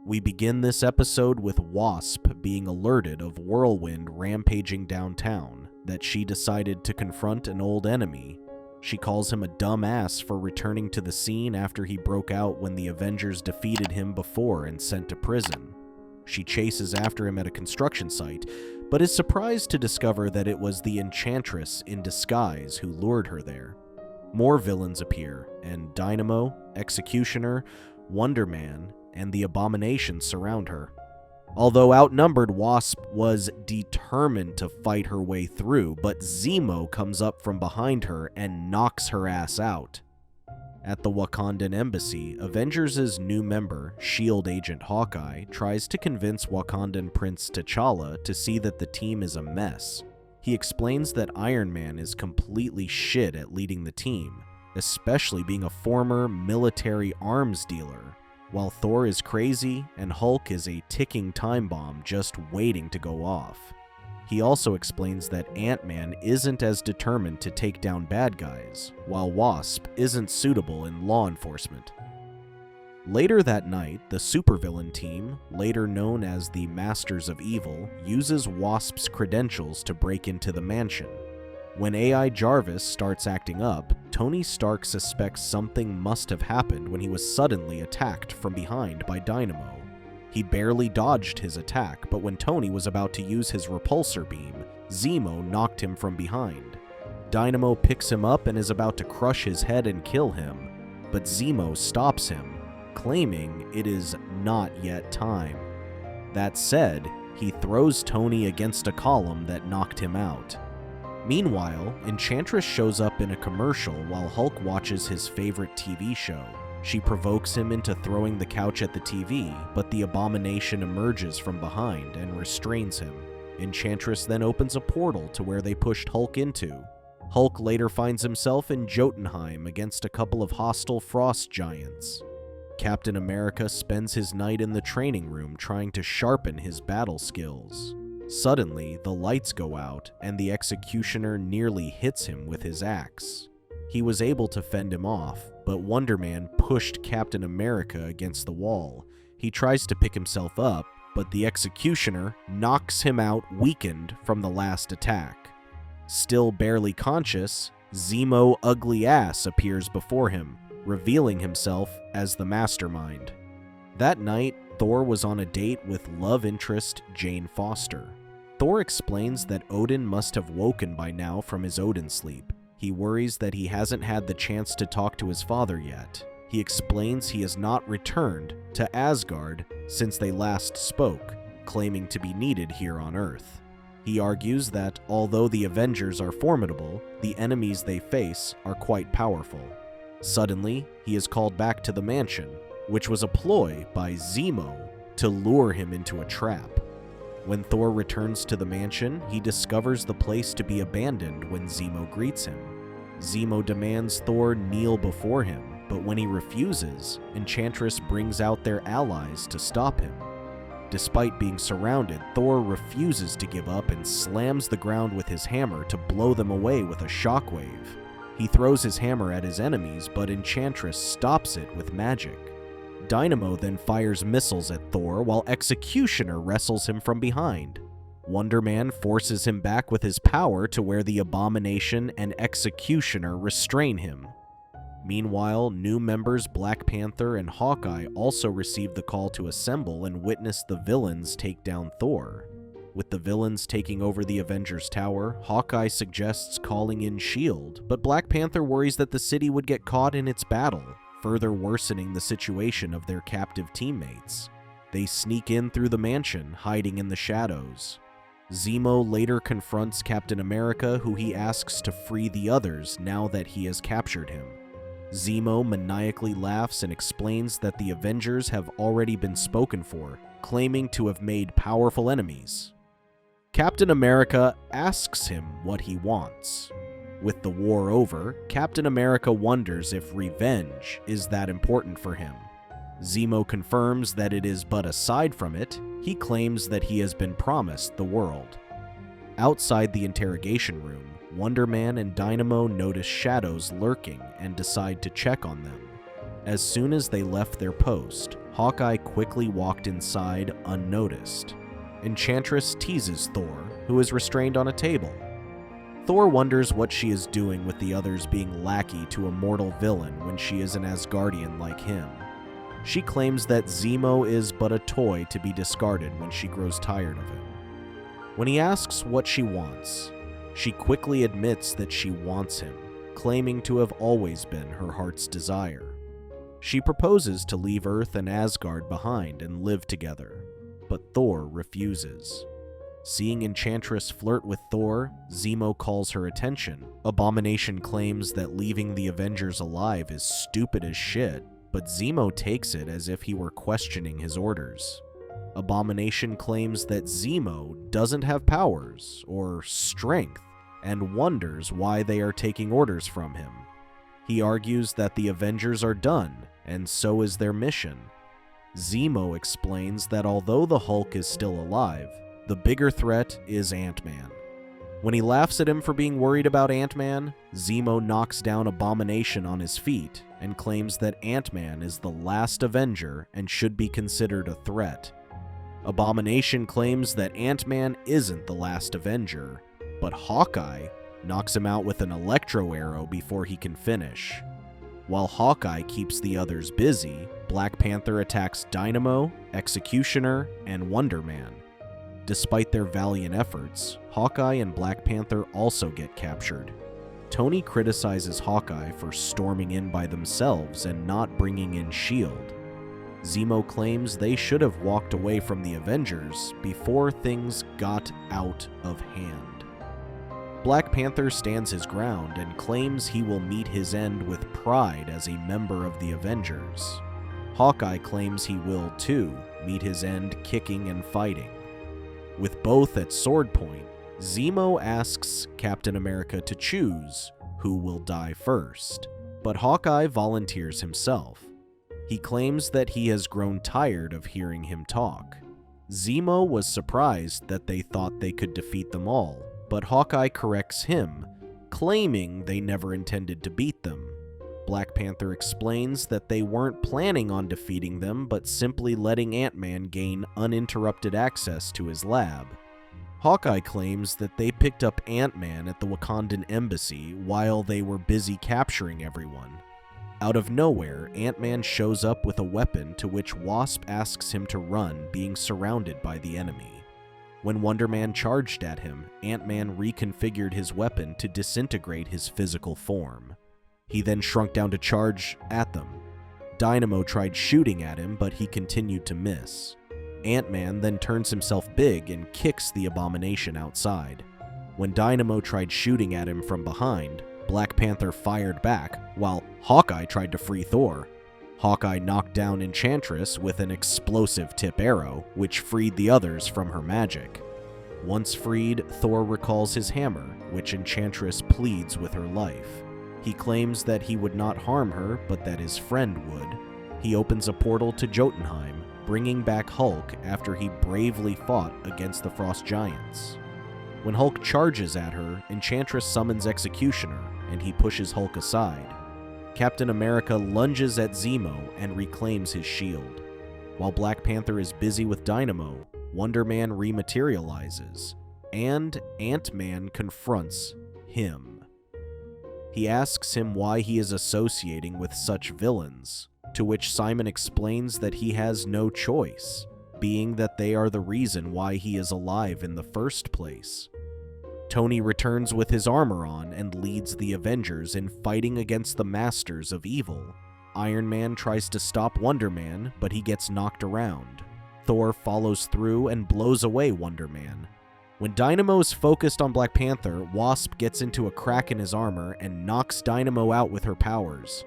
We begin this episode with Wasp being alerted of Whirlwind rampaging downtown, that she decided to confront an old enemy. She calls him a dumbass for returning to the scene after he broke out when the Avengers defeated him before and sent to prison. She chases after him at a construction site, but is surprised to discover that it was the Enchantress in disguise who lured her there. More villains appear, and Dynamo, Executioner, Wonder Man, and the Abomination surround her. Although outnumbered, Wasp was determined to fight her way through, but Zemo comes up from behind her and knocks her ass out. At the Wakandan embassy, Avengers' new member, S.H.I.E.L.D. agent Hawkeye, tries to convince Wakandan Prince T'Challa to see that the team is a mess. He explains that Iron Man is completely shit at leading the team, especially being a former military arms dealer, while Thor is crazy and Hulk is a ticking time bomb just waiting to go off. He also explains that Ant-Man isn't as determined to take down bad guys, while Wasp isn't suitable in law enforcement. Later that night, the supervillain team, later known as the Masters of Evil, uses Wasp's credentials to break into the mansion. When AI Jarvis starts acting up, Tony Stark suspects something must have happened when he was suddenly attacked from behind by Dynamo. He barely dodged his attack, but when Tony was about to use his repulsor beam, Zemo knocked him from behind. Dynamo picks him up and is about to crush his head and kill him, but Zemo stops him, claiming it is not yet time. That said, he throws Tony against a column that knocked him out. Meanwhile, Enchantress shows up in a commercial while Hulk watches his favorite TV show. She provokes him into throwing the couch at the TV, but the Abomination emerges from behind and restrains him. Enchantress then opens a portal to where they pushed Hulk into. Hulk later finds himself in Jotunheim against a couple of hostile frost giants. Captain America spends his night in the training room trying to sharpen his battle skills. Suddenly, the lights go out, and the Executioner nearly hits him with his axe. He was able to fend him off, but Wonder Man pushed Captain America against the wall. He tries to pick himself up, but the Executioner knocks him out weakened from the last attack. Still barely conscious, Zemo Ugly Ass appears before him, revealing himself as the mastermind. That night, Thor was on a date with love interest Jane Foster. Thor explains that Odin must have woken by now from his Odin sleep. He worries that he hasn't had the chance to talk to his father yet. He explains he has not returned to Asgard since they last spoke, claiming to be needed here on Earth. He argues that although the Avengers are formidable, the enemies they face are quite powerful. Suddenly, he is called back to the mansion, which was a ploy by Zemo to lure him into a trap. When Thor returns to the mansion, he discovers the place to be abandoned when Zemo greets him. Zemo demands Thor kneel before him, but when he refuses, Enchantress brings out their allies to stop him. Despite being surrounded, Thor refuses to give up and slams the ground with his hammer to blow them away with a shockwave. He throws his hammer at his enemies, but Enchantress stops it with magic. Dynamo then fires missiles at Thor while Executioner wrestles him from behind. Wonder Man forces him back with his power to where the Abomination and Executioner restrain him. Meanwhile, new members Black Panther and Hawkeye also receive the call to assemble and witness the villains take down Thor. With the villains taking over the Avengers Tower, Hawkeye suggests calling in S.H.I.E.L.D., but Black Panther worries that the city would get caught in its battle, further worsening the situation of their captive teammates. They sneak in through the mansion, hiding in the shadows. Zemo later confronts Captain America, who he asks to free the others now that he has captured him. Zemo maniacally laughs and explains that the Avengers have already been spoken for, claiming to have made powerful enemies. Captain America asks him what he wants. With the war over, Captain America wonders if revenge is that important for him. Zemo confirms that it is, but aside from it, he claims that he has been promised the world. Outside the interrogation room, Wonder Man and Dynamo notice shadows lurking and decide to check on them. As soon as they left their post, Hawkeye quickly walked inside unnoticed. Enchantress teases Thor, who is restrained on a table. Thor wonders what she is doing with the others being lackey to a mortal villain when she is an Asgardian like him. She claims that Zemo is but a toy to be discarded when she grows tired of him. When he asks what she wants, she quickly admits that she wants him, claiming to have always been her heart's desire. She proposes to leave Earth and Asgard behind and live together, but Thor refuses. Seeing Enchantress flirt with Thor, Zemo calls her attention. Abomination claims that leaving the Avengers alive is stupid as shit, but Zemo takes it as if he were questioning his orders. Abomination claims that Zemo doesn't have powers or strength and wonders why they are taking orders from him. He argues that the Avengers are done, and so is their mission. Zemo explains that although the Hulk is still alive, the bigger threat is Ant-Man. When he laughs at him for being worried about Ant-Man, Zemo knocks down Abomination on his feet and claims that Ant-Man is the last Avenger and should be considered a threat. Abomination claims that Ant-Man isn't the last Avenger, but Hawkeye knocks him out with an electro arrow before he can finish. While Hawkeye keeps the others busy, Black Panther attacks Dynamo, Executioner, and Wonder Man. Despite their valiant efforts, Hawkeye and Black Panther also get captured. Tony criticizes Hawkeye for storming in by themselves and not bringing in S.H.I.E.L.D. Zemo claims they should have walked away from the Avengers before things got out of hand. Black Panther stands his ground and claims he will meet his end with pride as a member of the Avengers. Hawkeye claims he will, too, meet his end kicking and fighting. With both at sword point, Zemo asks Captain America to choose who will die first, but Hawkeye volunteers himself. He claims that he has grown tired of hearing him talk. Zemo was surprised that they thought they could defeat them all, but Hawkeye corrects him, claiming they never intended to beat them. Black Panther explains that they weren't planning on defeating them, but simply letting Ant-Man gain uninterrupted access to his lab. Hawkeye claims that they picked up Ant-Man at the Wakandan embassy while they were busy capturing everyone. Out of nowhere, Ant-Man shows up with a weapon to which Wasp asks him to run, being surrounded by the enemy. When Wonder Man charged at him, Ant-Man reconfigured his weapon to disintegrate his physical form. He then shrunk down to charge at them. Dynamo tried shooting at him, but he continued to miss. Ant-Man then turns himself big and kicks the Abomination outside. When Dynamo tried shooting at him from behind, Black Panther fired back, while Hawkeye tried to free Thor. Hawkeye knocked down Enchantress with an explosive tip arrow, which freed the others from her magic. Once freed, Thor recalls his hammer, which Enchantress pleads with her life. He claims that he would not harm her, but that his friend would. He opens a portal to Jotunheim, bringing back Hulk after he bravely fought against the Frost Giants. When Hulk charges at her, Enchantress summons Executioner, and he pushes Hulk aside. Captain America lunges at Zemo and reclaims his shield. While Black Panther is busy with Dynamo, Wonder Man rematerializes, and Ant-Man confronts him. He asks him why he is associating with such villains, to which Simon explains that he has no choice, being that they are the reason why he is alive in the first place. Tony returns with his armor on and leads the Avengers in fighting against the Masters of Evil. Iron Man tries to stop Wonder Man, but he gets knocked around. Thor follows through and blows away Wonder Man. When Dynamo is focused on Black Panther, Wasp gets into a crack in his armor and knocks Dynamo out with her powers.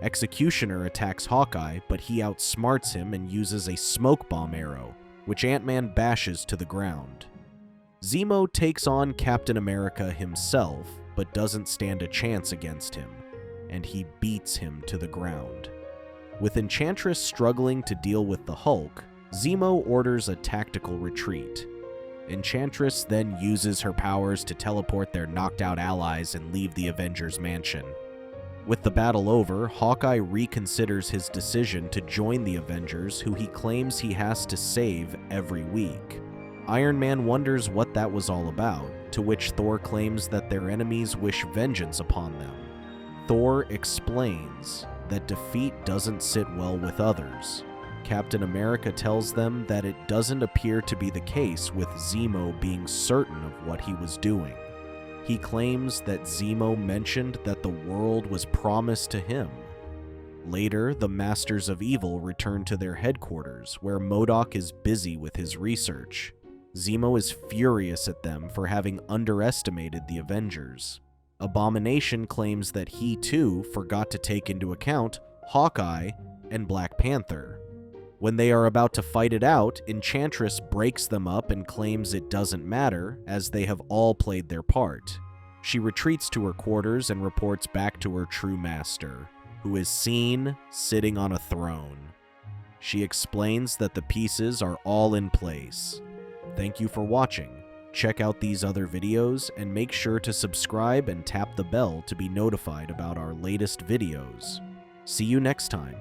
Executioner attacks Hawkeye, but he outsmarts him and uses a smoke bomb arrow, which Ant-Man bashes to the ground. Zemo takes on Captain America himself, but doesn't stand a chance against him, and he beats him to the ground. With Enchantress struggling to deal with the Hulk, Zemo orders a tactical retreat. Enchantress then uses her powers to teleport their knocked-out allies and leave the Avengers mansion. With the battle over, Hawkeye reconsiders his decision to join the Avengers, who he claims he has to save every week. Iron Man wonders what that was all about, to which Thor claims that their enemies wish vengeance upon them. Thor explains that defeat doesn't sit well with others. Captain America tells them that it doesn't appear to be the case, with Zemo being certain of what he was doing. He claims that Zemo mentioned that the world was promised to him. Later, the Masters of Evil return to their headquarters, where MODOK is busy with his research. Zemo is furious at them for having underestimated the Avengers. Abomination claims that he too forgot to take into account Hawkeye and Black Panther. When they are about to fight it out, Enchantress breaks them up and claims it doesn't matter, as they have all played their part. She retreats to her quarters and reports back to her true master, who is seen sitting on a throne. She explains that the pieces are all in place. Thank you for watching. Check out these other videos and make sure to subscribe and tap the bell to be notified about our latest videos. See you next time.